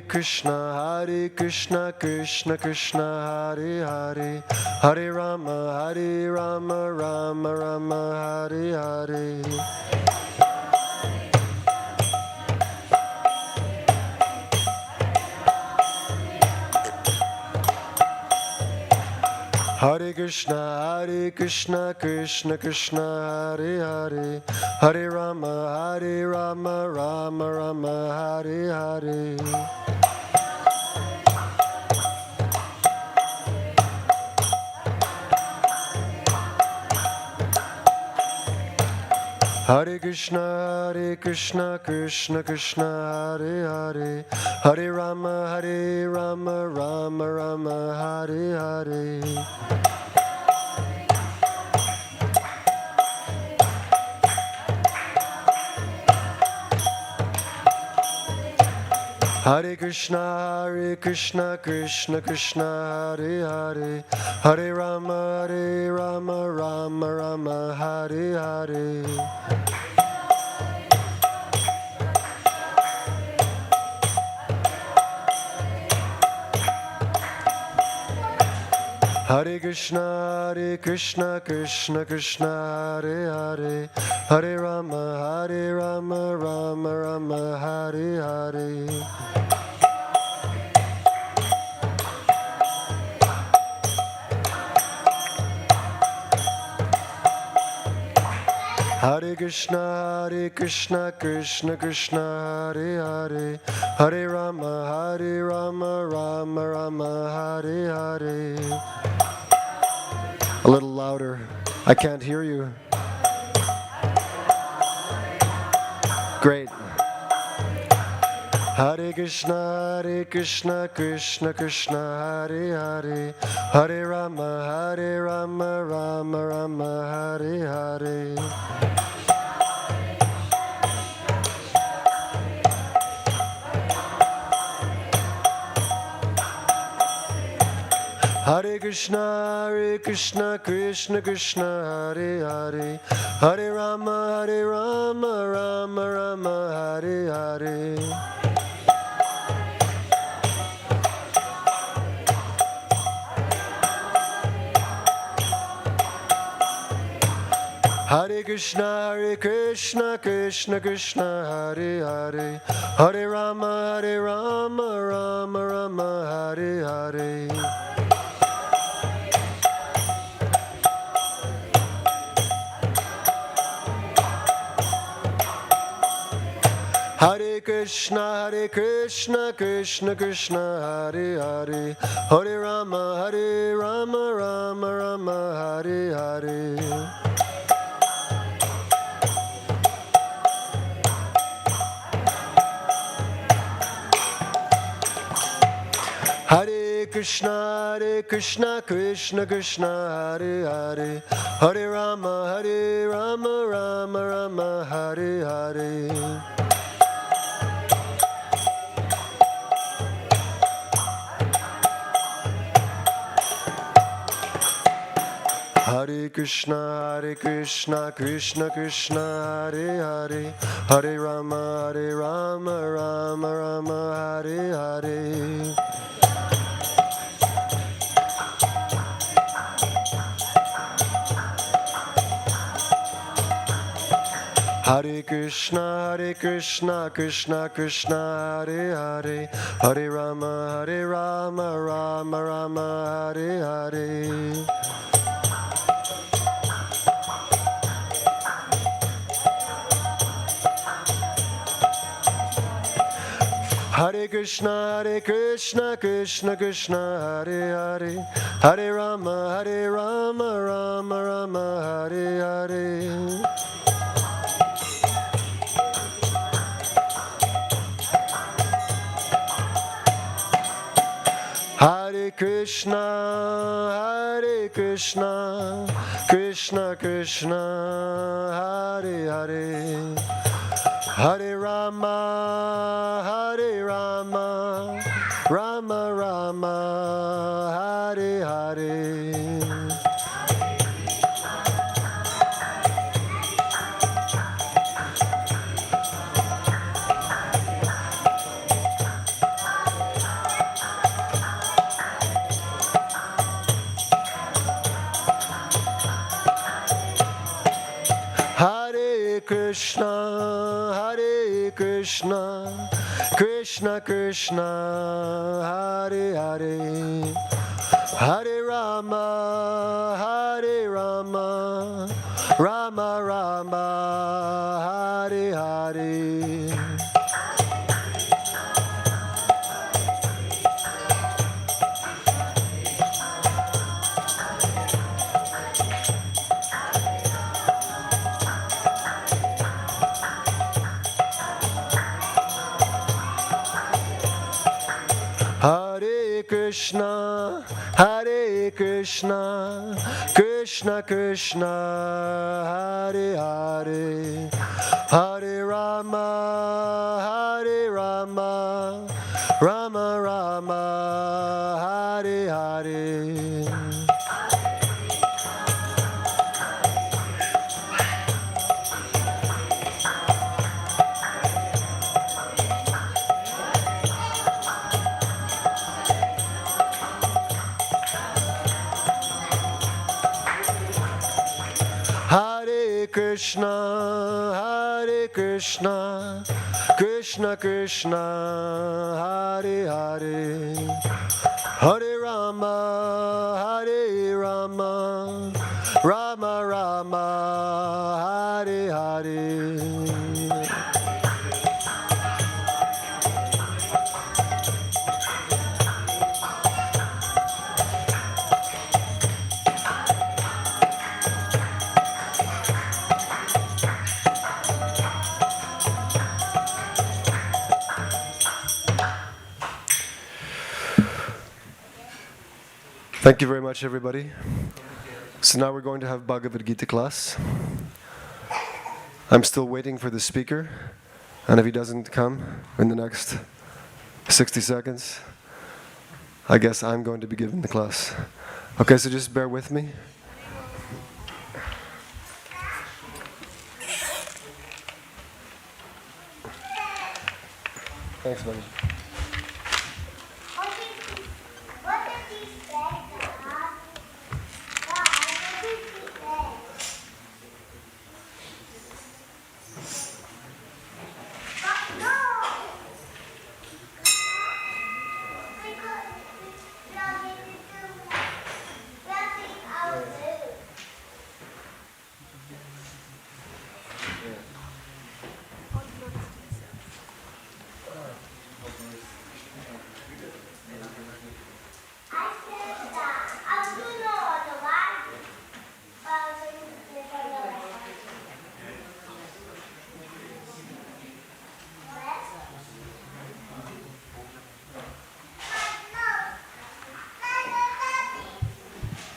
Krishna, Krishna Krishna, Hare Hare, Hare Rama, Rama Rama, Hare Hare. Hare Krishna, Krishna Krishna, Hare Hare, Hare Rama, Rama Rama, Hare Hare. Hare Krishna, Krishna Krishna, Hare Hare, Hare Rama, Rama Rama, Hare Hare. Hare Krishna, Krishna Krishna, Hare Hare, Hare Rama, Rama Rama, Hare Hare. Hare Krishna, Krishna Krishna, Hare Hare, Hare Rama, Rama Rama, Hare Hare. Hare Krishna, Krishna Krishna, Hare Hare, Hare Rama, Rama Rama, Hare Hare. A little louder. I can't hear you. Great. Hare Krishna, Krishna Krishna, Hare Hare, Hare Rama, Rama Rama, Hare Hare. Hare Krishna, Krishna Krishna, Hare Hare, Hare Rama, Rama Rama, Hare Hare. Hare Krishna, Krishna Krishna, Hare Hare, Hare Rama, Rama Rama, Hare Hare. Hare Krishna, Krishna Krishna, Hare Hare, Hare Rama, Rama Rama, Hare Hare. Hare Krishna, Krishna Krishna, Hare Hare, Hare Rama, Rama Rama, Hare Hare. Hare Krishna, Krishna Krishna, Hare Hare, Hare Rama, Rama Rama, Hare Hare. Hare Krishna, Krishna Krishna, Hare Hare, Hare Rama, Rama Rama, Hare Hare. Hare Krishna, Krishna Krishna, Hare Hare, Hare Rama, Rama Rama, Hare Hare. Hare Krishna, Krishna Krishna, Hare Hare, Hare Rama, Rama Rama, Hare Hare. Krishna, Hare Krishna, Krishna Krishna, Hare Hare, Hare Rama, Hare Rama, Rama Rama, Hare Hare. Hare Krishna, Hare Krishna, Krishna Krishna, Hare Hare, Hare Rama, Hare Rama, Rama Rama, Hare Hare. Hare Krishna, Hare Krishna, Krishna Krishna, Hare Hare, Hare Rama, Hare Rama, Rama Rama, Hare Hare. Thank you very much, everybody. So now we're going to have Bhagavad Gita class. I'm still waiting for the speaker, and if he doesn't come in the next 60 seconds, I guess I'm going to be giving the class. Okay, so just bear with me. Thanks, buddy.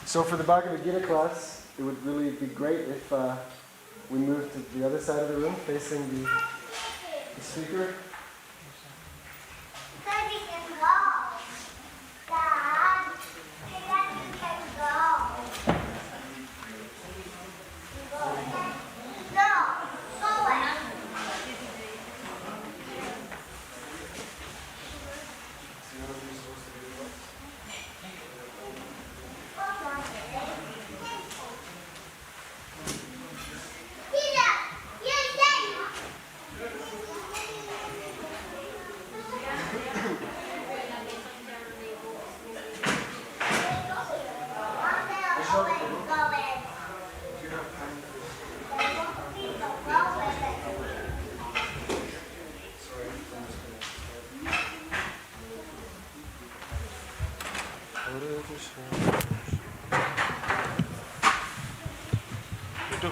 So for the Bhagavad Gita class, it would really be great if we moved to the other side of the room, facing the speaker.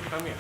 Come here.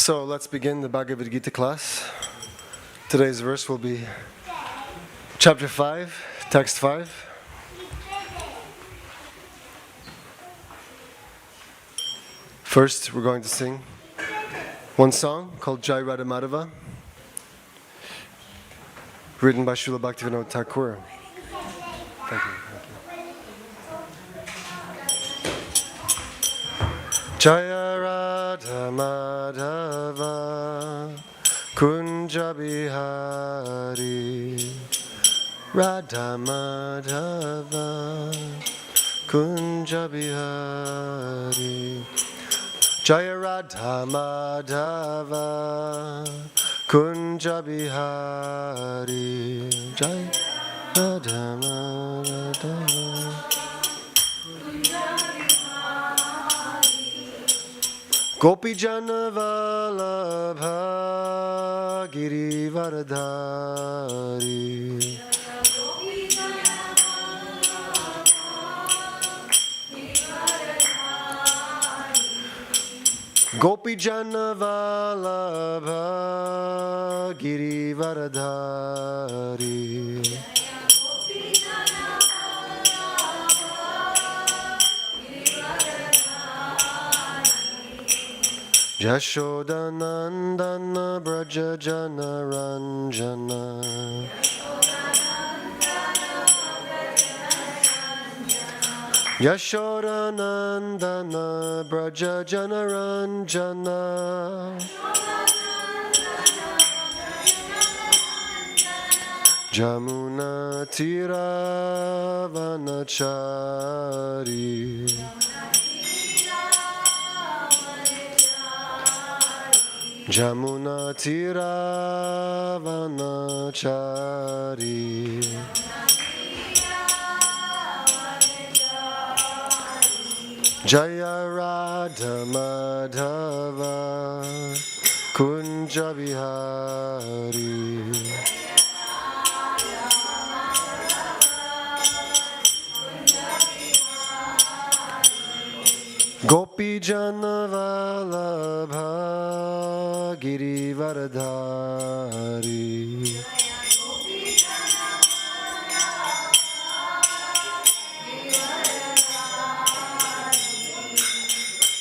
So let's begin the Bhagavad Gita class. Today's verse will be chapter 5, text 5. First, we're going to sing one song called Jai Radha Madhava, written by Srila Bhaktivedanta Thakur. Thank you. Jaya Radha Madhava Kunja Bihari Radha Madhava Kunja Bihari Jaya Radha Madhava Kunja Bihari Jaya Radha Madhava Gopi Jana Vallabha Giri Varadhari Gopi Jana Vallabha Giri Varadhari Yashoda Nandana Braja Jana Ranjana Yashoda Nandana Braja Jana Ranjana Jamuna Tira Vanachari Jamuna Tira Vanachari Jaya Radha Madhava Kunja Bihari Gopi Jana Vallabha Giri Varadhari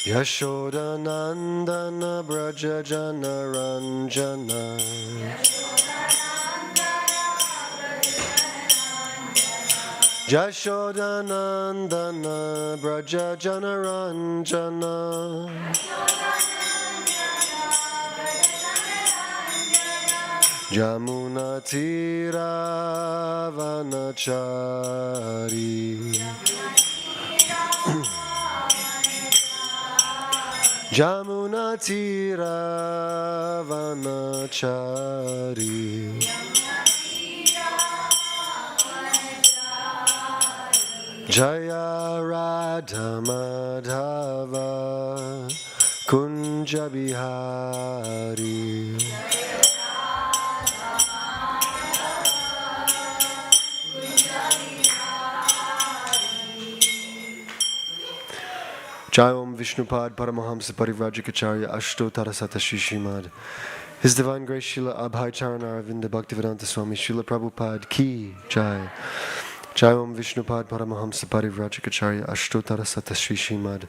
Yashoda Nandana Braja Jana Ranjana Yashoda Nandana Braja Jana Ranjana Jamuna Tira Vanachari Jamuna Tira Vanachari Jaya Radha Madhava Kunja Bihari Jai Om Vishnupad Paramahamsa Parivrajikacharya Ashtotara Satashi Shrimad His Divine Grace Srila Abhay Charan Aravinda Bhaktivedanta Swami Srila Prabhupada Ki Jai Jai Om Vishnupad Paramahamsa Parivrajikacharya Ashtotara Satashi Shrimad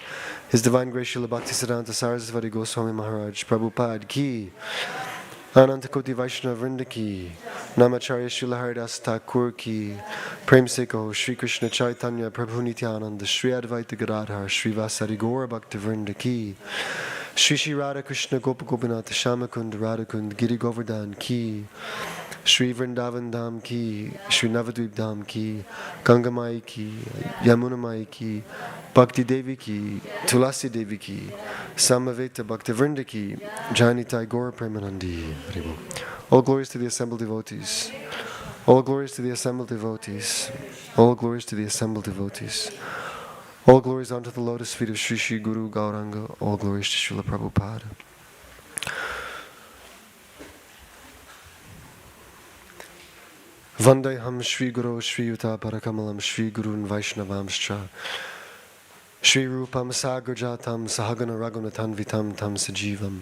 His Divine Grace Srila Bhaktisiddhanta Sarasvati Goswami Maharaj Prabhupada Ki Anantakoti Vaishnava Vrinda Ki Namacharya Srila Haridas Thakur Ki Prem Seko Shri Krishna Chaitanya Prabhu Nityananda Shri Advaita Gadadhar Shri Vasari Gaura Bhakta Vrinda Ki Shri Shri Radha Krishna Gopagopinath Shamakund Radhakund Giri Govardhan Ki Shri Vrindavan Dham Ki Shri Navadvip Dham Ki Ganga Mai Ki Yamuna Mai Ki Bhakti Devi Ki Tulasi Devi Ki Samaveta Bhakta Vrinda Ki Janitai Gaura Premanandi All glories to the assembled devotees. All glories to the assembled devotees. All glories to the assembled devotees. All glories unto the lotus feet of Sri Sri Guru Gauranga. All glories to Srila Prabhupada. Vandeham Shri Guru Shri Yuta Parakamalam Shri Gurun Vaishnavamscha Shri Rupam Sagrajatam Sahagana Raghunathan Vitam Tam Sajivam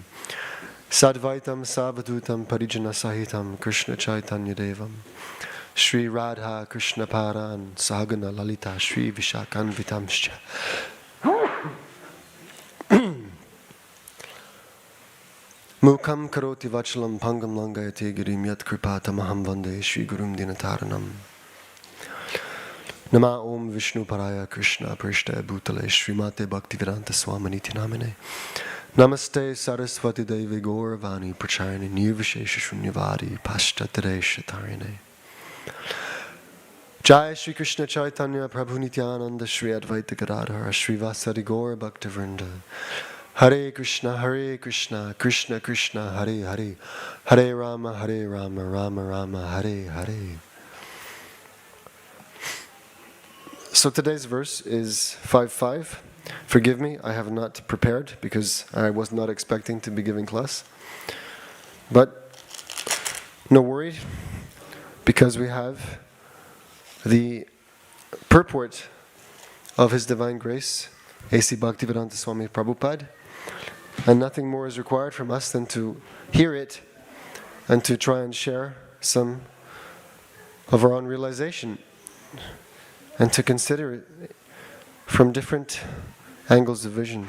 Sadvaitam Savadutam Parijana Sahitam Krishna Chaitanya Devam Shri Radha Krishna Paran Sahagana Lalita Shri Vishakan Vitamscha Mukam Karoti Vachalam Pangam Langayate Girim Yat Kripata Maham Vande Shri Gurum Dinataranam Nama Om Vishnu Paraya Krishna Prishta Bhutale Srimate Bhaktivedanta Swaminiti Namine Namaste Saraswati Devi Gauravani Pracharani Nirvishesha Shunyavadi Pashtatresha Tarine Jai Shri Krishna Chaitanya Prabhu Nityananda Shri Advaita Gadadhara Shri Vasari Gaur Bhaktivinoda Hare Krishna Krishna Krishna Hare Hare Hare Rama Rama Rama Hare Hare. So today's verse is 5:5. Forgive me, I have not prepared because I was not expecting to be giving class. But no worry, because we have the purport of His Divine Grace, A.C. Bhaktivedanta Swami Prabhupada, and nothing more is required from us than to hear it and to try and share some of our own realization and to consider it from different angles of vision.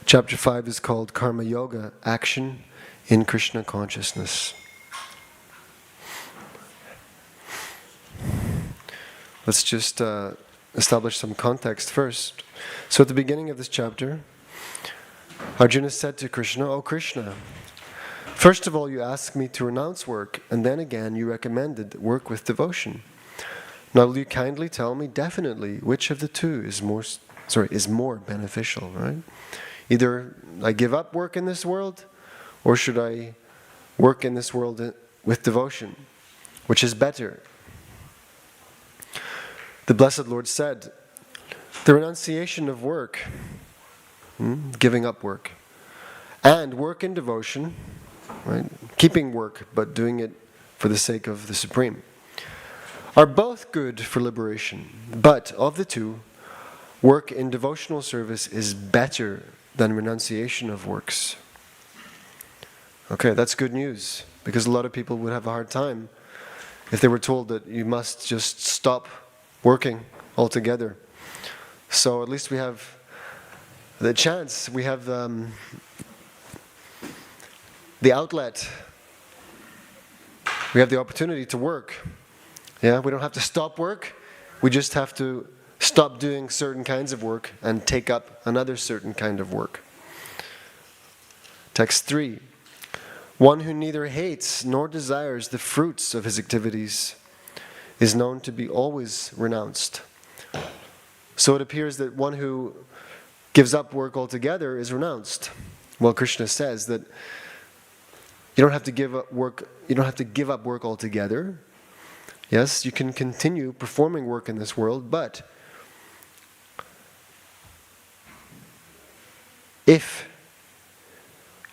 Chapter 5 is called Karma Yoga, Action in Krishna Consciousness. Let's just establish some context first. So at the beginning of this chapter, Arjuna said to Krishna, "O Krishna, first of all you asked me to renounce work, and then again you recommended work with devotion. Now will you kindly tell me definitely which of the two is more beneficial, right? Either I give up work in this world, or should I work in this world with devotion? Which is better?" The Blessed Lord said, the renunciation of work, giving up work, and work in devotion, right, keeping work but doing it for the sake of the Supreme, are both good for liberation. But of the two, work in devotional service is better than renunciation of works. Okay, that's good news, because a lot of people would have a hard time if they were told that you must just stop working altogether. So at least we have the chance, we have the outlet, we have the opportunity to work. Yeah, we don't have to stop work, we just have to stop doing certain kinds of work and take up another certain kind of work. Text 3. One who neither hates nor desires the fruits of his activities is known to be always renounced. So it appears that one who gives up work altogether is renounced. Well, Krishna says that you don't have to give up work. You don't have to give up work altogether. Yes, you can continue performing work in this world, but if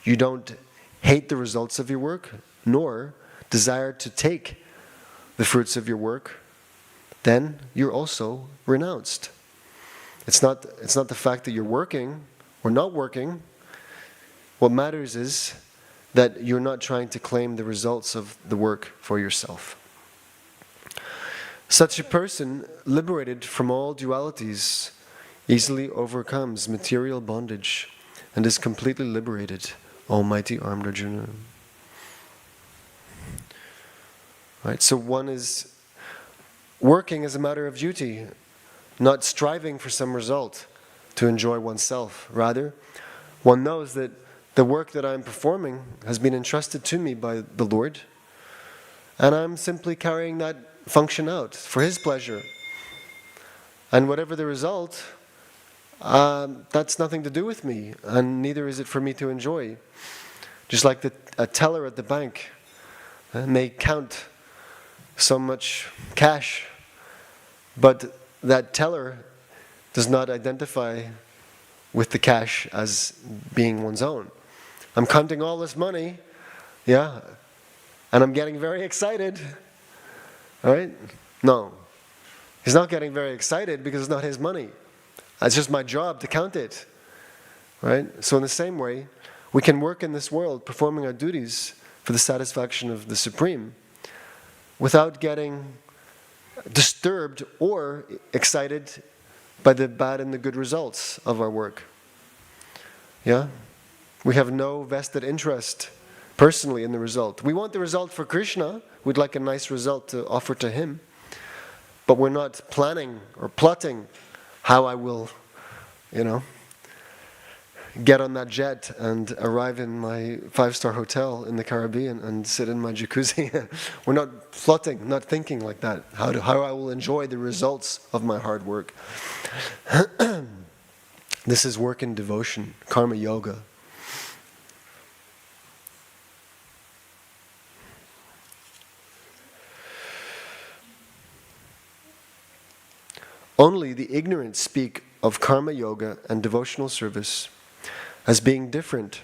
you don't hate the results of your work, nor desire to take the fruits of your work, then you're also renounced. It's not the fact that you're working or not working. What matters is that you're not trying to claim the results of the work for yourself. Such a person, liberated from all dualities, easily overcomes material bondage and is completely liberated, Almighty Armed Arjuna. Right, so one is working as a matter of duty, not striving for some result to enjoy oneself. Rather, one knows that the work that I'm performing has been entrusted to me by the Lord, and I'm simply carrying that function out for His pleasure. And whatever the result, that's nothing to do with me, and neither is it for me to enjoy. Just like a teller at the bank may count so much cash, but that teller does not identify with the cash as being one's own. I'm counting all this money, yeah, and I'm getting very excited, all right? No, he's not getting very excited because it's not his money. It's just my job to count it. Right? So in the same way, we can work in this world performing our duties for the satisfaction of the Supreme without getting disturbed or excited by the bad and the good results of our work. Yeah? We have no vested interest personally in the result. We want the result for Krishna. We'd like a nice result to offer to him. But we're not planning or plotting how I will, get on that jet and arrive in my 5-star hotel in the Caribbean and sit in my jacuzzi. We're not plotting, not thinking like that. How I will enjoy the results of my hard work. This is work in devotion, karma yoga. Only the ignorant speak of karma yoga and devotional service as being different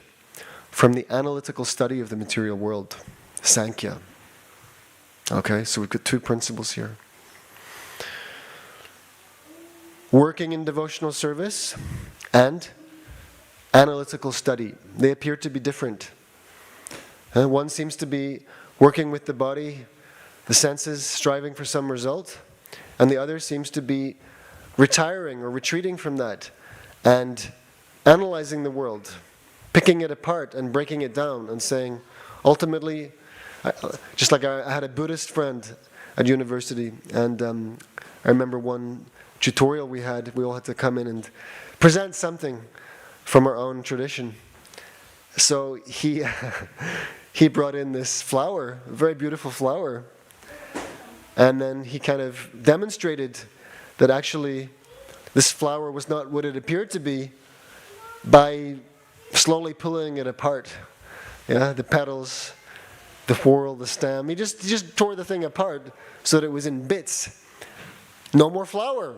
from the analytical study of the material world, Sankhya. Okay, so we've got two principles here. Working in devotional service and analytical study. They appear to be different. One seems to be working with the body, the senses, striving for some result, and the other seems to be retiring or retreating from that and analyzing the world, picking it apart and breaking it down and saying, ultimately, just like I had a Buddhist friend at university, and I remember one tutorial we all had to come in and present something from our own tradition. So he brought in this flower, a very beautiful flower, and then he kind of demonstrated that actually this flower was not what it appeared to be by slowly pulling it apart. Yeah, the petals, the whorl, the stem. He just tore the thing apart so that it was in bits. No more flower.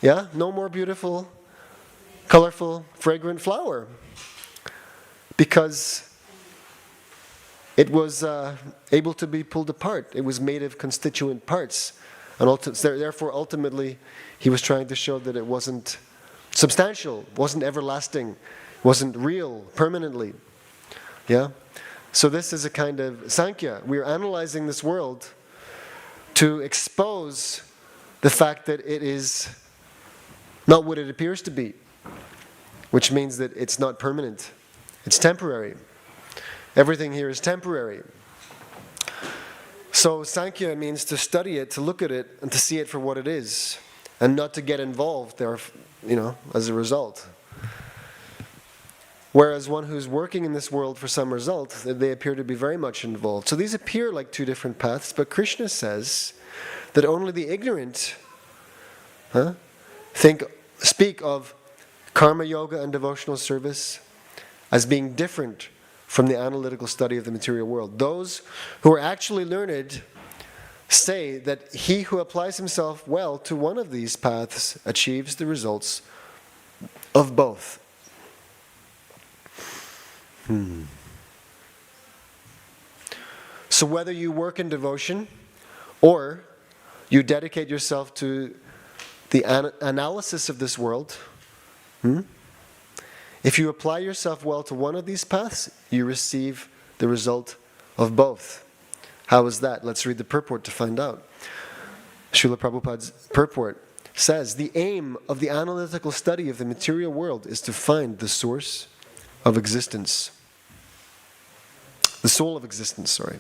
Yeah, no more beautiful, colorful, fragrant flower. Because it was able to be pulled apart. It was made of constituent parts. And therefore, ultimately, he was trying to show that it wasn't substantial, wasn't everlasting, wasn't real, permanently. Yeah? So this is a kind of Sankhya. We are analyzing this world to expose the fact that it is not what it appears to be, which means that it's not permanent. It's temporary. Everything here is temporary. So Sankhya means to study it, to look at it, and to see it for what it is, and not to get involved there, as a result. Whereas one who's working in this world for some result, they appear to be very much involved. So these appear like two different paths, but Krishna says that only the ignorant speak of karma yoga and devotional service as being different from the analytical study of the material world. Those who are actually learned say that he who applies himself well to one of these paths achieves the results of both. So whether you work in devotion or you dedicate yourself to the analysis of this world, if you apply yourself well to one of these paths, you receive the result of both. How is that? Let's read the purport to find out. Srila Prabhupada's purport says, the aim of the analytical study of the material world is to find the source of existence. The soul of existence, sorry.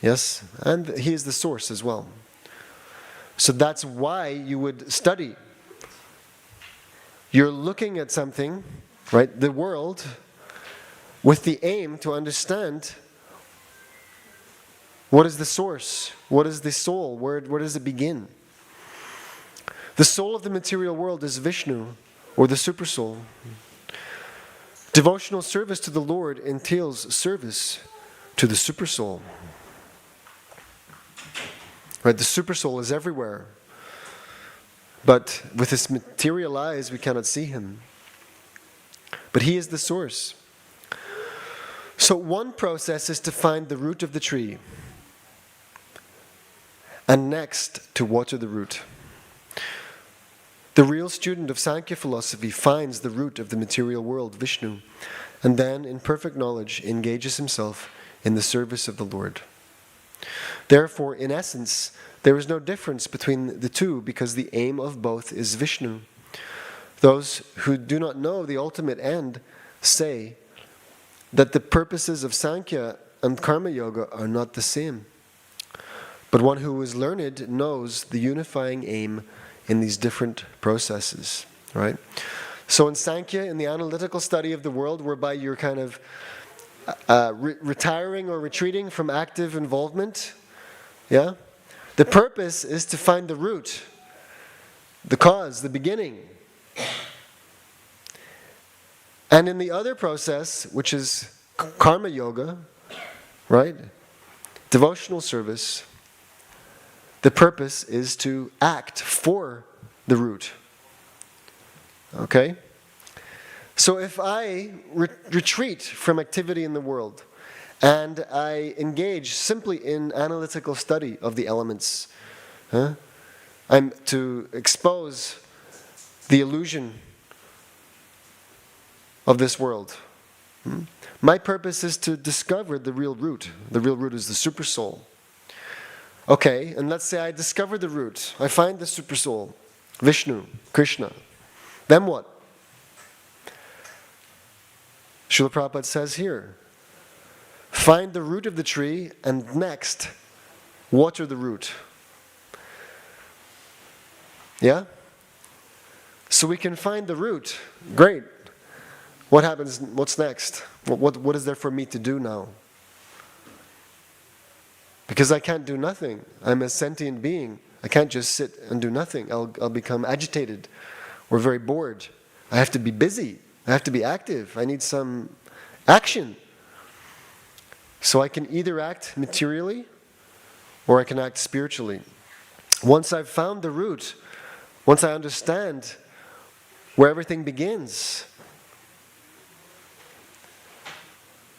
Yes, and he is the source as well. So that's why you would study. You're looking at something, right, the world, with the aim to understand what is the source, what is the soul, where does it begin. The soul of the material world is Vishnu, or the supersoul. Devotional service to the Lord entails service to the supersoul. Right, the supersoul is everywhere. But with his material eyes, we cannot see him. But he is the source. So one process is to find the root of the tree. And next, to water the root. The real student of Sankhya philosophy finds the root of the material world, Vishnu, and then, in perfect knowledge, engages himself in the service of the Lord. Therefore, in essence, there is no difference between the two because the aim of both is Vishnu. Those who do not know the ultimate end say that the purposes of Sankhya and Karma Yoga are not the same. But one who is learned knows the unifying aim in these different processes, right? So in Sankhya, in the analytical study of the world, whereby you're kind of retiring or retreating from active involvement, yeah? The purpose is to find the root, the cause, the beginning. And in the other process, which is Karma Yoga, right? Devotional service, the purpose is to act for the root. Okay? So if I retreat from activity in the world and I engage simply in analytical study of the elements, I'm to expose the illusion of this world. My purpose is to discover the real root. The real root is the supersoul. Okay, and let's say I discover the root. I find the supersoul, Vishnu, Krishna. Then what? Srila Prabhupada says here, find the root of the tree and next, water the root. Yeah? So we can find the root. Great. What happens? What's next? What is there for me to do now? Because I can't do nothing. I'm a sentient being. I can't just sit and do nothing. I'll become agitated or very bored. I have to be busy. I have to be active. I need some action. So I can either act materially or I can act spiritually. Once I've found the root, once I understand where everything begins,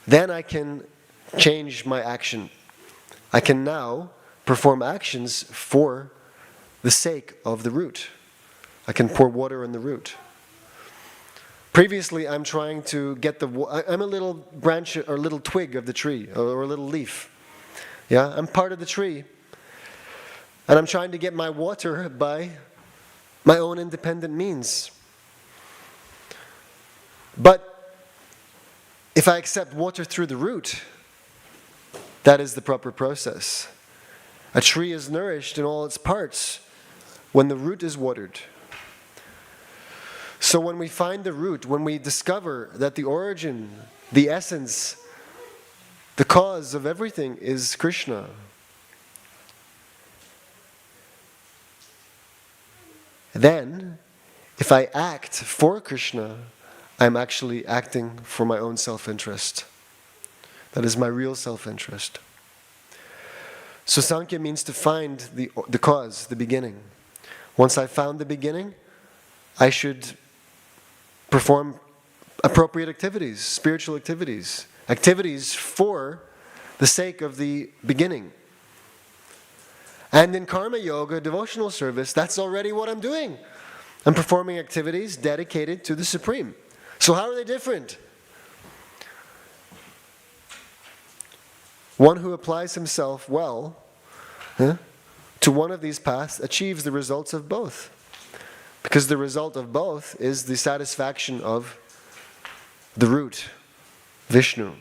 then I can change my action. I can now perform actions for the sake of the root. I can pour water on the root. Previously, I'm trying to get I'm a little branch or little twig of the tree, or a little leaf. Yeah, I'm part of the tree. And I'm trying to get my water by my own independent means. But if I accept water through the root, that is the proper process. A tree is nourished in all its parts when the root is watered. So when we find the root, when we discover that the origin, the essence, the cause of everything is Krishna, then if I act for Krishna, I'm actually acting for my own self-interest. That is my real self-interest. So Sankhya means to find the cause, the beginning. Once I've found the beginning, I should perform appropriate activities, spiritual activities, activities for the sake of the beginning. And in Karma Yoga, devotional service, that's already what I'm doing. I'm performing activities dedicated to the Supreme. So how are they different? One who applies himself well to one of these paths achieves the results of both. Because the result of both is the satisfaction of the root, Vishnu.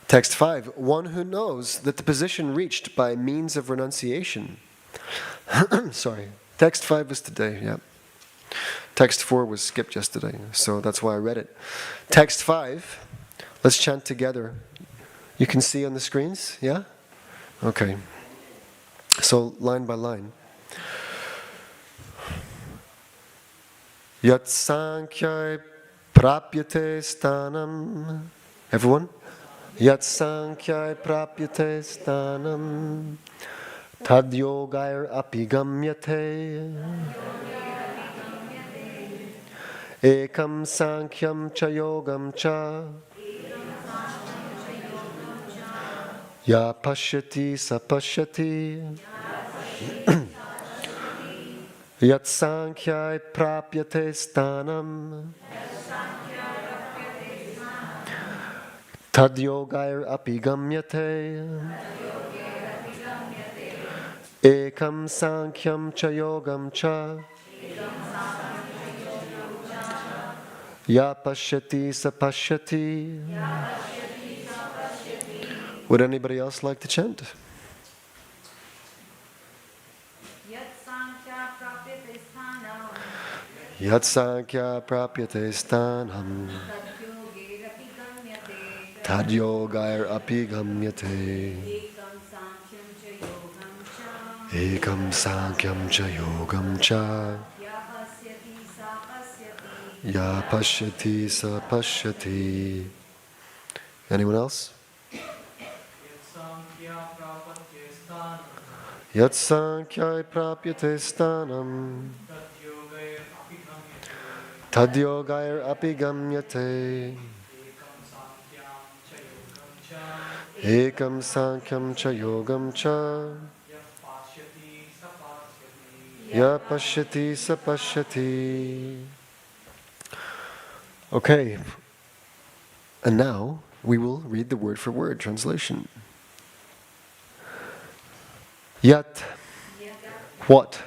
Text 5, one who knows that the position reached by means of renunciation. Sorry, text 5 was today, yeah. Text 4 was skipped yesterday, so that's why I read it. Text 5, let's chant together. You can see on the screens, yeah? Okay. So, line by line. Yat sankhya prapyate stanam. Everyone? Yat sankhya prapyate stanam. Tad yogair apigamyate. Ekam sankyam cha yogam cha. Ya pashyati sapashyati. Yat sankhya prapyate sthanam tad yogair api gamyate ekam sankyam cha yogam cha ya pashyati sa pashyati. Would anybody else like to chant? Yat sankhya prapyate sthanam tad yogair api gamyate ekam sankyam cha yogam cha ya pashyati sa pashyati. Anyone else? Yat sankhya prapyate sthanam tad yogair api gamyate ekam sankyam cha yogam cha ya pashyati sa pashyati. Okay, and now we will read the word for word translation. Yat, what?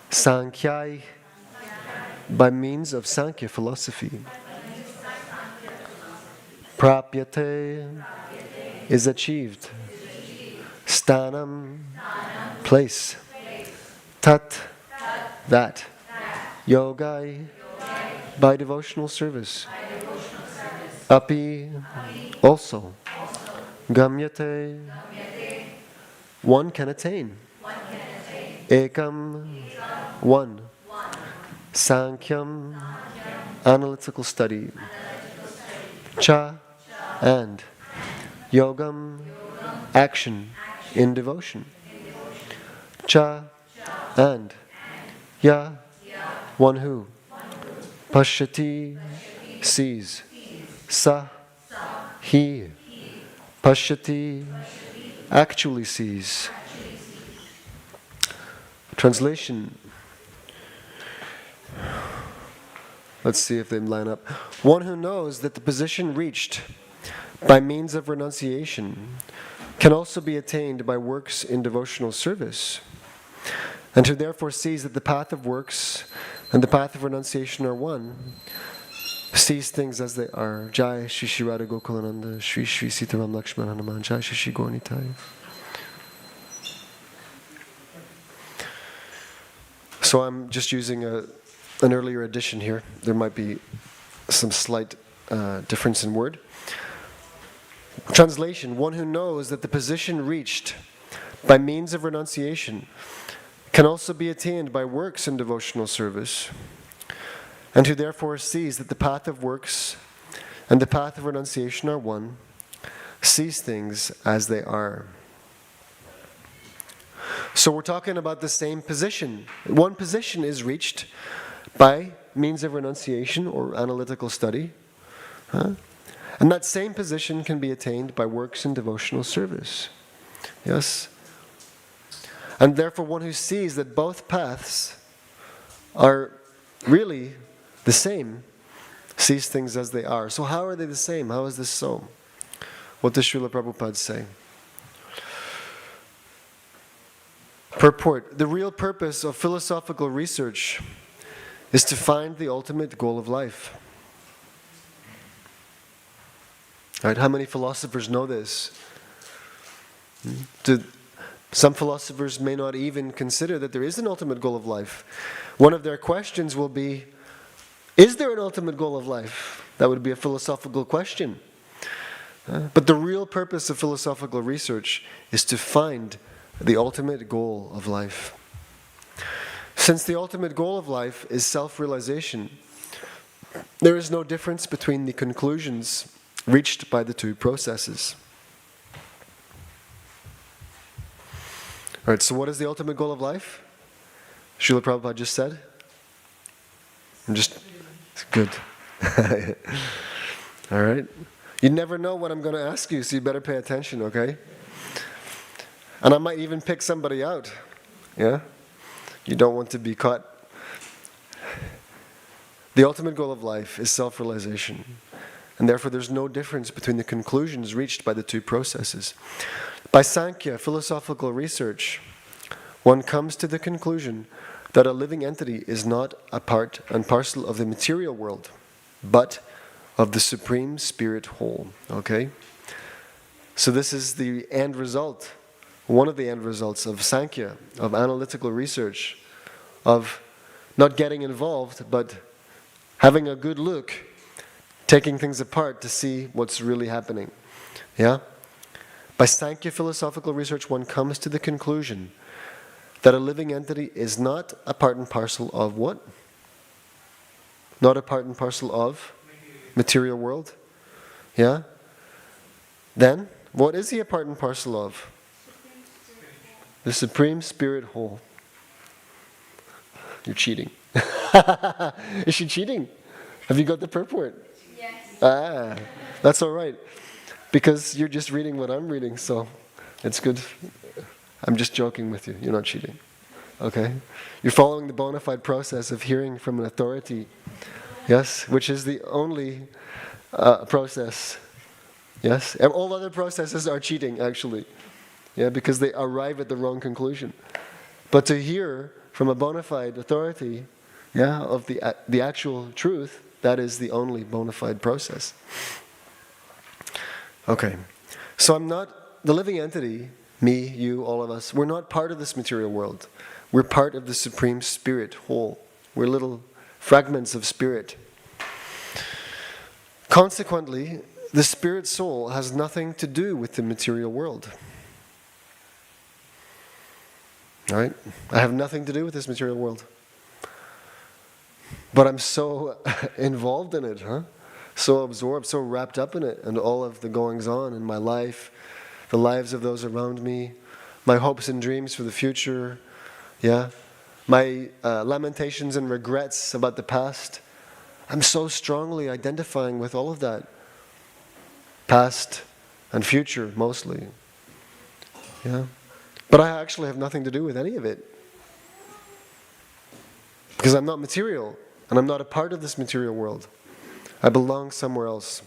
Sankhya, by means of Sankhya philosophy. Prapyate, is achieved. Sthanam, place. Tat, that. Yogai, by devotional service. Api, also. Gamyate, one can attain. Ekam, one. Sankyam, analytical study. Cha, and. Yogam, action in devotion. Cha, and. Ya, one who. Pashyati, sees. Sa, he. Pashyati, actually sees. Translation. Let's see if they line up. One who knows that the position reached by means of renunciation can also be attained by works in devotional service, and who therefore sees that the path of works and the path of renunciation are one, sees things as they are. Jai Shri Shri Radha Gokulananda, Shri Shri Sitaram Lakshmana Hanuman, Jai Shri Shri Gauranitai. So I'm just using an earlier edition here. There might be some slight difference in word. Translation: one who knows that the position reached by means of renunciation can also be attained by works in devotional service, and who therefore sees that the path of works and the path of renunciation are one, sees things as they are. So we're talking about the same position. One position is reached by means of renunciation or analytical study. And that same position can be attained by works in devotional service. Yes? And therefore one who sees that both paths are really the same, sees things as they are. So how are they the same? How is this so? What does Srila Prabhupada say? Purport: the real purpose of philosophical research is to find the ultimate goal of life. Right? How many philosophers know this? Some philosophers may not even consider that there is an ultimate goal of life. One of their questions will be, is there an ultimate goal of life? That would be a philosophical question. But the real purpose of philosophical research is to find the ultimate goal of life. Since the ultimate goal of life is self-realization, there is no difference between the conclusions reached by the two processes. Alright, so what is the ultimate goal of life? Srila Prabhupada just said? Good. Alright. You never know what I'm going to ask you, so you better pay attention, okay? And I might even pick somebody out. Yeah? You don't want to be caught. The ultimate goal of life is self-realization. And therefore there's no difference between the conclusions reached by the two processes. By Sankhya philosophical research, one comes to the conclusion that a living entity is not a part and parcel of the material world, but of the Supreme Spirit whole. Okay? So this is the end result, one of the end results of Sankhya, of analytical research, of not getting involved, but having a good look, taking things apart to see what's really happening. Yeah? By Sankhya philosophical research, one comes to the conclusion that a living entity is not a part and parcel of what? Not a part and parcel of material world. Yeah? Then, what is he a part and parcel of? The Supreme Spirit whole. You're cheating. Is she cheating? Have you got the purport? Yes. That's all right. Because you're just reading what I'm reading, so it's good. I'm just joking with you. You're not cheating. Okay? You're following the bona fide process of hearing from an authority. Yes? Which is the only process. Yes? And all other processes are cheating, actually. Yeah, because they arrive at the wrong conclusion. But to hear from a bona fide authority, yeah, of the actual truth, that is the only bona fide process. Okay. So I'm not, the living entity, me, you, all of us, we're not part of this material world. We're part of the Supreme Spirit whole. We're little fragments of spirit. Consequently, the spirit soul has nothing to do with the material world. Right? I have nothing to do with this material world. But I'm so involved in it, so absorbed, so wrapped up in it, and all of the goings on in my life, the lives of those around me, my hopes and dreams for the future, yeah, my lamentations and regrets about the past. I'm so strongly identifying with all of that. Past and future, mostly. Yeah. But I actually have nothing to do with any of it. Because I'm not material, and I'm not a part of this material world. I belong somewhere else.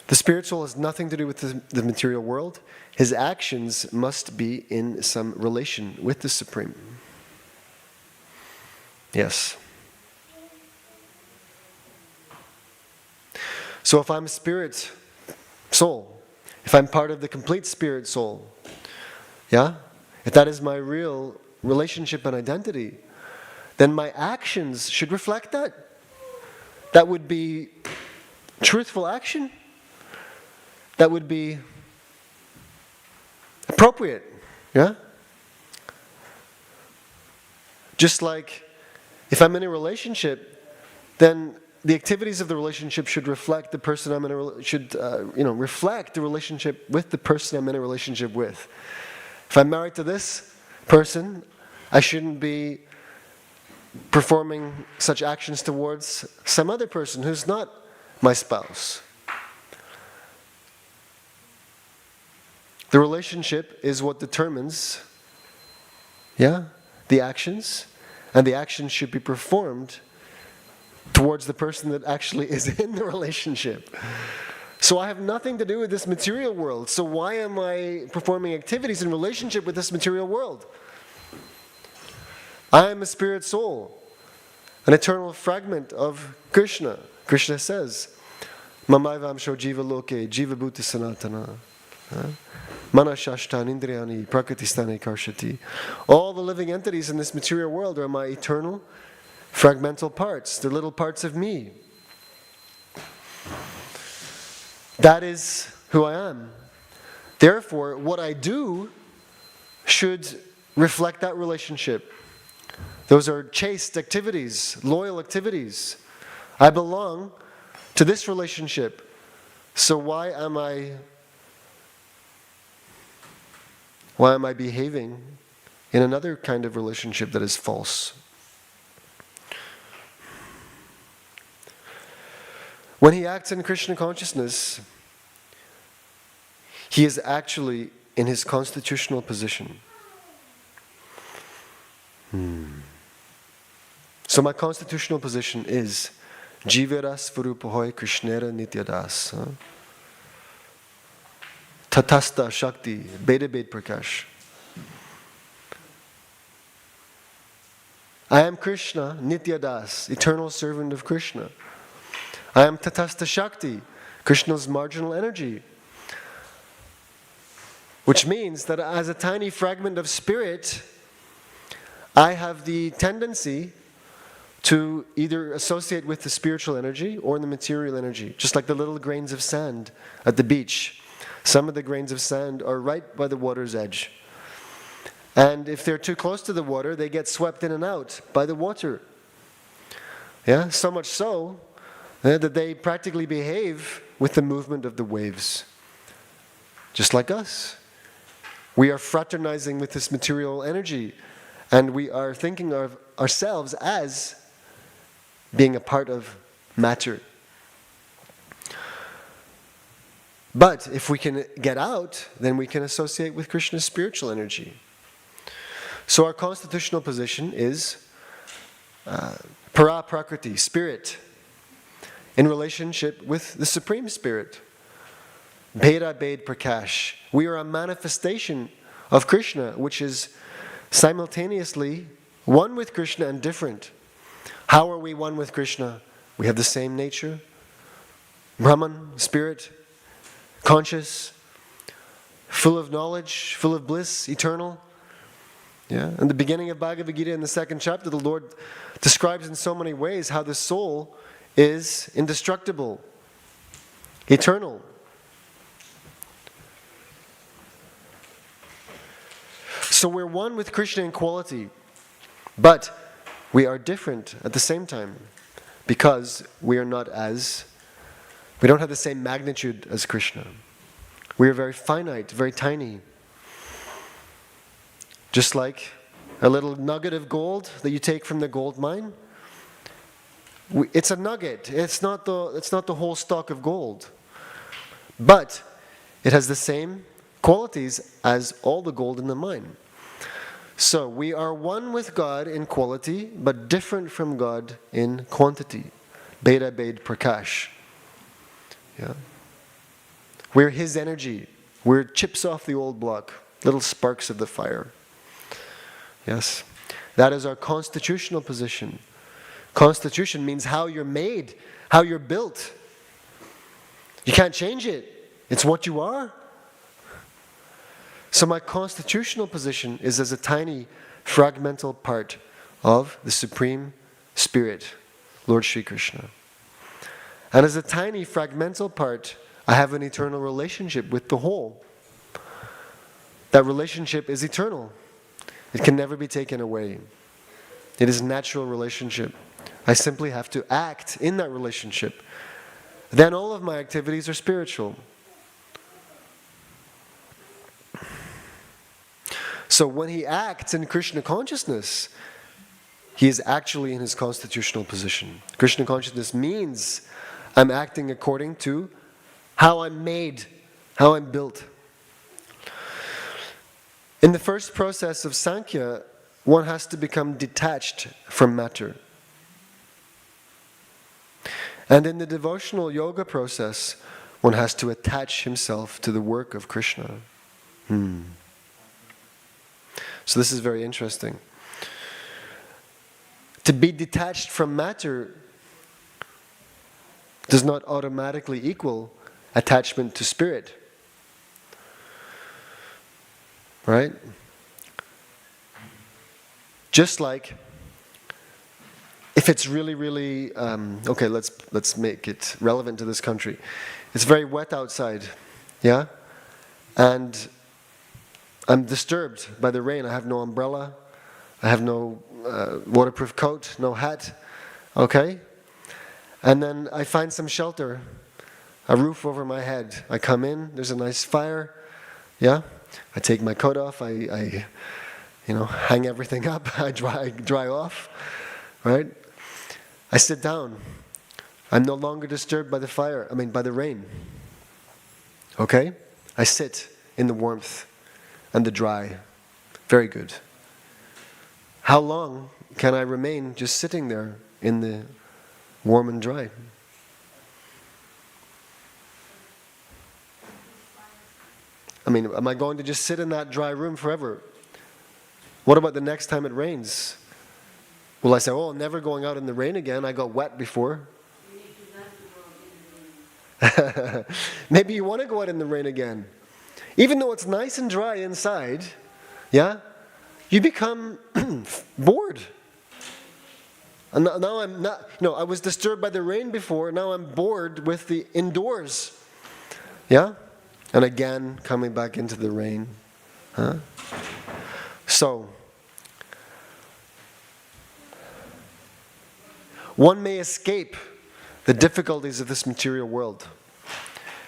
The spirit soul has nothing to do with the material world. His actions must be in some relation with the Supreme. Yes. So if I'm a spirit soul, if I'm part of the complete spirit soul, yeah? If that is my real relationship and identity, then my actions should reflect that. That would be truthful action. That would be appropriate, yeah? Just like if I'm in a relationship, then the activities of the relationship should reflect the person I'm in reflect the relationship with the person I'm in a relationship with. If I'm married to this person, I shouldn't be performing such actions towards some other person who's not my spouse. The relationship is what determines, yeah, the actions, and the actions should be performed towards the person that actually is in the relationship. So I have nothing to do with this material world. So why am I performing activities in relationship with this material world? I am a spirit soul, an eternal fragment of Krishna. Krishna says, Mamaivamsho jiva loke, jiva bhuta sanatana. Manashashtan indriyani prakritistane karshati. All the living entities in this material world are my eternal fragmental parts. They're little parts of me. That is who I am. Therefore, what I do should reflect that relationship. Those are chaste activities, loyal activities. I belong to this relationship. So why am I behaving in another kind of relationship that is false? When he acts in Krishna consciousness, he is actually in his constitutional position. So my constitutional position is Jivara Svarupahoy Krishnera Nityadas. Tatasta Shakti, Beda Bed Prakash. I am Krishna, Nityadas, eternal servant of Krishna. I am Tatasta Shakti, Krishna's marginal energy. Which means that as a tiny fragment of spirit, I have the tendency to either associate with the spiritual energy or the material energy, just like the little grains of sand at the beach. Some of the grains of sand are right by the water's edge. And if they're too close to the water, they get swept in and out by the water. Yeah, so much so that they practically behave with the movement of the waves. Just like us. We are fraternizing with this material energy, and we are thinking of ourselves as being a part of matter. But if we can get out, then we can associate with Krishna's spiritual energy. So our constitutional position is para prakriti, spirit, in relationship with the Supreme Spirit. Beda Bed Prakash. We are a manifestation of Krishna, which is simultaneously one with Krishna and different. How are we one with Krishna? We have the same nature. Brahman, spirit, conscious, full of knowledge, full of bliss, eternal. Yeah. In the beginning of Bhagavad Gita, in the 2nd chapter, the Lord describes in so many ways how the soul is indestructible, eternal. So we're one with Krishna in quality, but we are different at the same time because we don't have the same magnitude as Krishna. We are very finite, very tiny. Just like a little nugget of gold that you take from the gold mine. It's a nugget. It's not the whole stock of gold. But it has the same qualities as all the gold in the mine. So we are one with God in quality, but different from God in quantity. Beda Bed Prakash. Yeah. We're His energy. We're chips off the old block, little sparks of the fire. Yes. That is our constitutional position. Constitution means how you're made, how you're built. You can't change it. It's what you are. So my constitutional position is as a tiny fragmental part of the Supreme Spirit, Lord Sri Krishna. And as a tiny fragmental part, I have an eternal relationship with the whole. That relationship is eternal. It can never be taken away. It is a natural relationship. I simply have to act in that relationship. Then all of my activities are spiritual. So when he acts in Krishna consciousness, he is actually in his constitutional position. Krishna consciousness means I'm acting according to how I'm made, how I'm built. In the first process of Sankhya, one has to become detached from matter. And in the devotional yoga process, one has to attach himself to the work of Krishna. So this is very interesting. To be detached from matter does not automatically equal attachment to spirit. Right? Just like if it's really, really okay, let's make it relevant to this country. It's very wet outside, yeah, and I'm disturbed by the rain. I have no umbrella, I have no waterproof coat, no hat, okay, and then I find some shelter, a roof over my head. I come in. There's a nice fire, yeah. I take my coat off, I hang everything up, I dry off, right? I sit down. I'm no longer disturbed by the by the rain. Okay? I sit in the warmth. and the dry. Very good. How long can I remain just sitting there in the warm and dry? I mean, am I going to just sit in that dry room forever? What about the next time it rains? Will I say, oh, I'm never going out in the rain again, I got wet before? Maybe you want to go out in the rain again. Even though it's nice and dry inside, yeah, you become bored. And now I'm not, I was disturbed by the rain before, now I'm bored with the indoors. Yeah? And again, coming back into the rain. Huh? So, one may escape the difficulties of this material world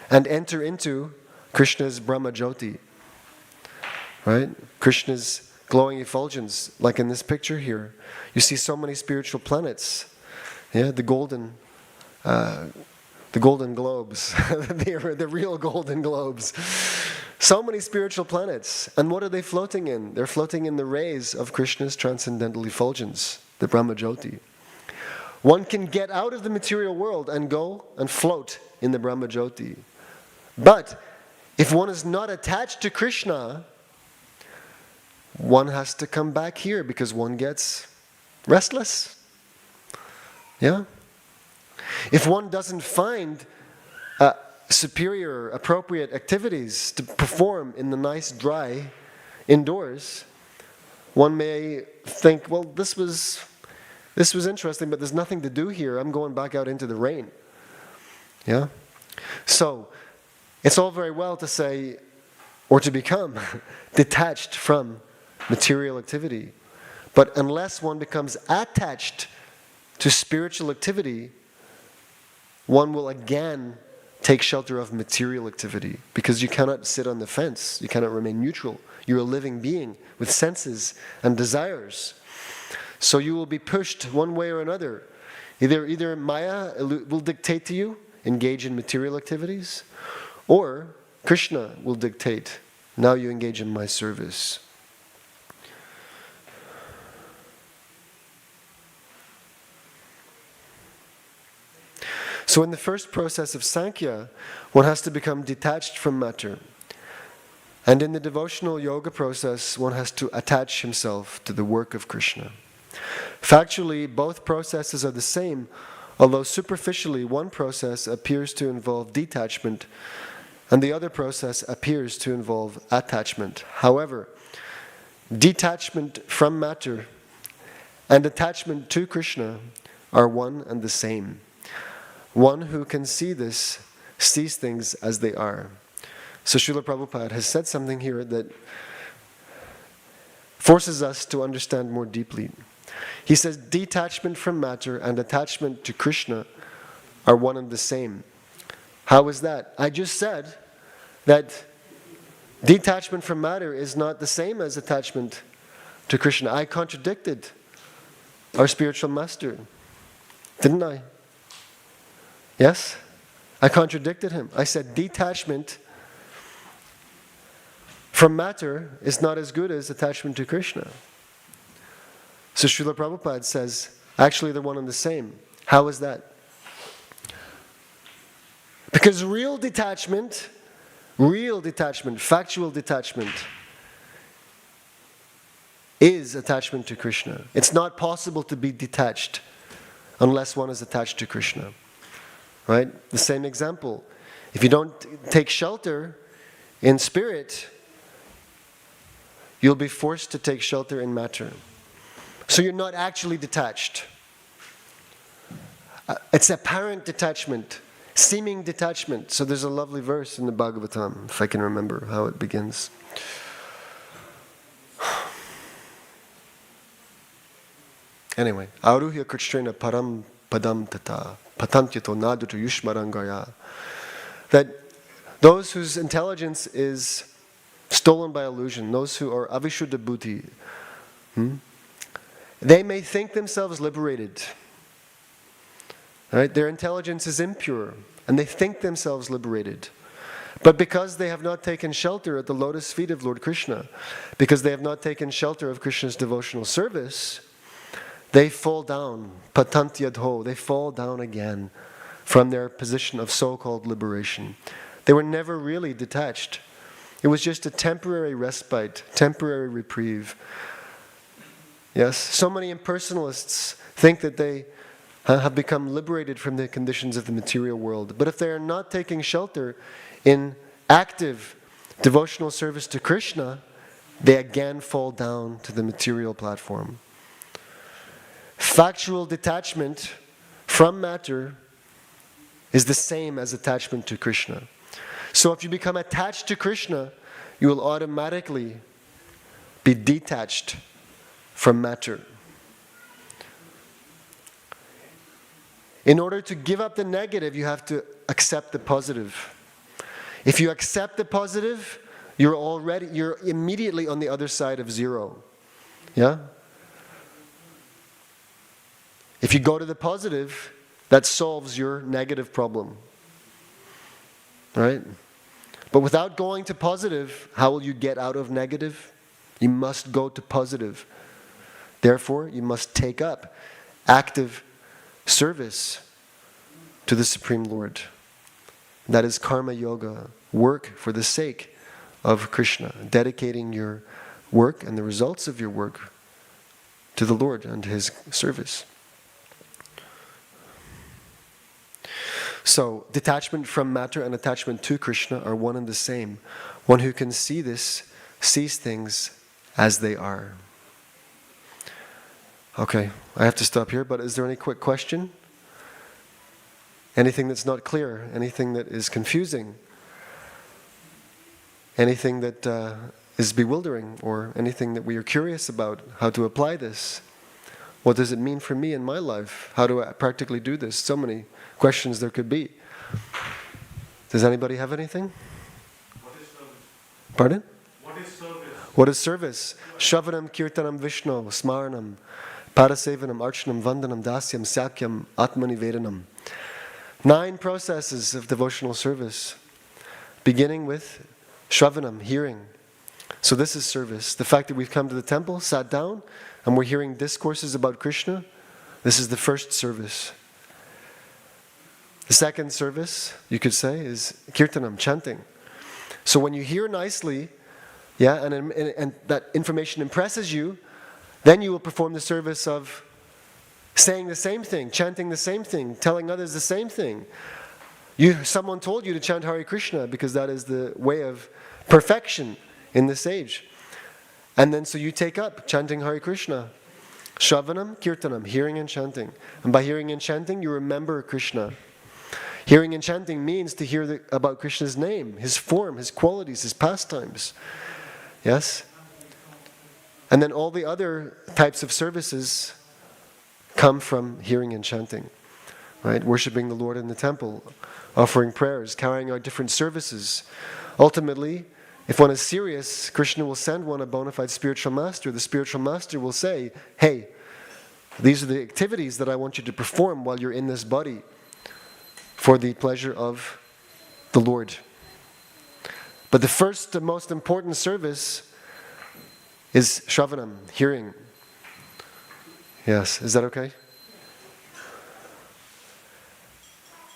and enter into Krishna's Brahma Jyoti. Right? Krishna's glowing effulgence, like in this picture here. You see so many spiritual planets. Yeah, the golden globes, the real golden globes. So many spiritual planets. And what are they floating in? They're floating in the rays of Krishna's transcendental effulgence, the Brahma Jyoti. One can get out of the material world and go and float in the Brahma Jyoti. But if one is not attached to Krishna, one has to come back here because one gets restless. Yeah? If one doesn't find superior, appropriate activities to perform in the nice, dry indoors, one may think, well, this was interesting, but there's nothing to do here. I'm going back out into the rain. Yeah? So, it's all very well to say, or to become detached from material activity. But unless one becomes attached to spiritual activity, one will again take shelter of material activity. Because you cannot sit on the fence. You cannot remain neutral. You're a living being with senses and desires. So you will be pushed one way or another. Either Maya will dictate to you, engage in material activities, or Krishna will dictate, now you engage in my service. So in the first process of Sankhya, one has to become detached from matter. And in the devotional yoga process, one has to attach himself to the work of Krishna. Factually, both processes are the same, although superficially one process appears to involve detachment and the other process appears to involve attachment. However, detachment from matter and attachment to Krishna are one and the same. One who can see this sees things as they are. So Srila Prabhupada has said something here that forces us to understand more deeply. He says detachment from matter and attachment to Krishna are one and the same. How is that? I just said that detachment from matter is not the same as attachment to Krishna. I contradicted our spiritual master, didn't I? Yes? I contradicted him. I said detachment from matter is not as good as attachment to Krishna. So Srila Prabhupada says, actually they're one and the same. How is that? Because real detachment, factual detachment, is attachment to Krishna. It's not possible to be detached unless one is attached to Krishna. Right? The same example. If you don't take shelter in spirit, you'll be forced to take shelter in matter. So you're not actually detached. It's apparent detachment, seeming detachment. So there's a lovely verse in the Bhagavatam, if I can remember how it begins. Anyway, Aruhya Krishna Param Padam Tata Patantyato Nadutu Yushmarangaya. That those whose intelligence is stolen by illusion, those who are avishuddha buddhi, they may think themselves liberated. Right? Their intelligence is impure, and they think themselves liberated. But because they have not taken shelter at the lotus feet of Lord Krishna, because they have not taken shelter of Krishna's devotional service, they fall down, patantyadho, they fall down again from their position of so-called liberation. They were never really detached. It was just a temporary respite, temporary reprieve. Yes, so many impersonalists think that they have become liberated from the conditions of the material world. But if they are not taking shelter in active devotional service to Krishna, they again fall down to the material platform. Factual detachment from matter is the same as attachment to Krishna. So if you become attached to Krishna, you will automatically be detached from matter. In order to give up the negative, you have to accept the positive. If you accept the positive, you're immediately on the other side of zero. Yeah? If you go to the positive, that solves your negative problem. Right? But without going to positive, how will you get out of negative? You must go to positive. Therefore, you must take up active service to the Supreme Lord. That is karma yoga, work for the sake of Krishna, dedicating your work and the results of your work to the Lord and His service. So, detachment from matter and attachment to Krishna are one and the same. One who can see this, sees things as they are. Okay, I have to stop here, but is there any quick question? Anything that's not clear? Anything that is confusing? Anything that is bewildering? Or anything that we are curious about? How to apply this? What does it mean for me in my life? How do I practically do this? So many questions there could be. Does anybody have anything? What is service? Pardon? What is service? What is service? Shravanam, Kirtanam, Vishnu, Smaranam, Parasevanam, Archanam, Vandanam, Dasyam, Sakyam, Atmanivedanam. 9 processes of devotional service, beginning with Shravanam, hearing. So this is service. The fact that we've come to the temple, sat down, and we're hearing discourses about Krishna, this is the first service. The second service, you could say, is Kirtanam, chanting. So when you hear nicely, yeah, and that information impresses you, then you will perform the service of saying the same thing, chanting the same thing, telling others the same thing. Someone told you to chant Hare Krishna because that is the way of perfection in this age. And then so you take up chanting Hare Krishna. Shravanam, Kirtanam, hearing and chanting. And by hearing and chanting, you remember Krishna. Hearing and chanting means to hear about Krishna's name, His form, His qualities, His pastimes. Yes? And then all the other types of services come from hearing and chanting. Right? Worshipping the Lord in the temple, offering prayers, carrying out different services. Ultimately, if one is serious, Krishna will send one a bona fide spiritual master. The spiritual master will say, hey, these are the activities that I want you to perform while you're in this body for the pleasure of the Lord. But the first and most important service is Shravanam, hearing. Yes, is that okay?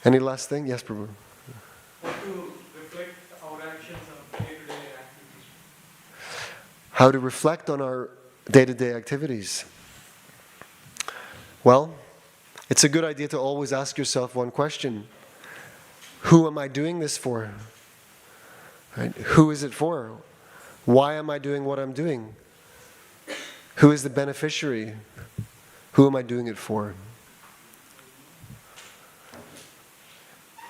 Any last thing? Yes, Prabhu. How to reflect our actions on day-to-day activities? How to reflect on our day-to-day activities. Well, it's a good idea to always ask yourself one question. Who am I doing this for? Right? Who is it for? Why am I doing what I'm doing? Who is the beneficiary? Who am I doing it for?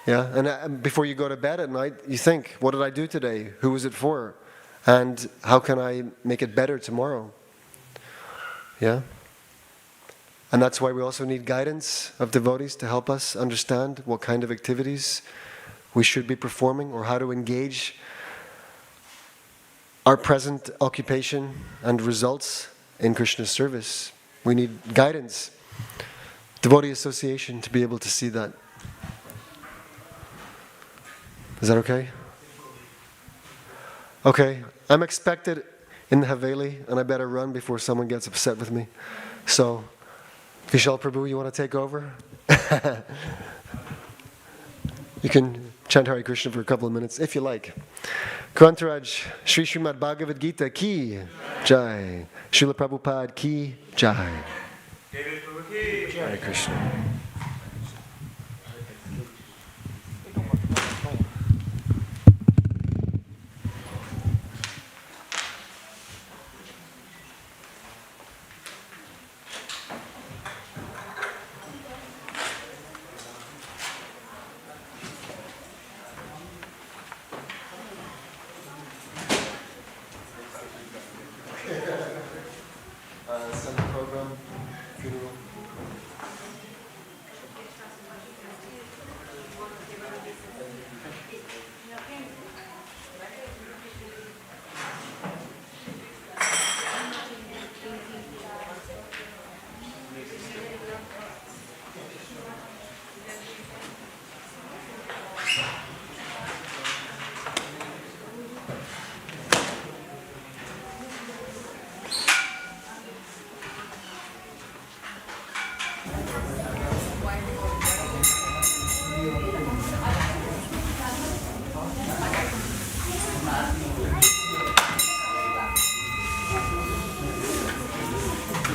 Yeah, and before you go to bed at night, you think, what did I do today? Who was it for? And how can I make it better tomorrow? Yeah? And that's why we also need guidance of devotees to help us understand what kind of activities we should be performing or how to engage our present occupation and results in Krishna's service. We need guidance, devotee association to be able to see that. Is that okay? Okay, I'm expected in the Haveli, and I better run before someone gets upset with me. So, Vishal Prabhu, you want to take over? You can chant Hare Krishna for a couple of minutes, if you like. Grantaraj, Sri Srimad Bhagavad Gita ki jai. Srila Prabhupada ki jai. Hare Krishna. Sunday program, funeral.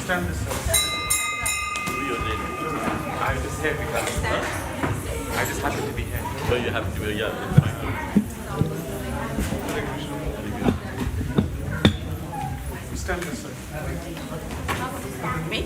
Stand this up. I just here because I just happen to be here. So you have to be, yeah. Stand this up. Me?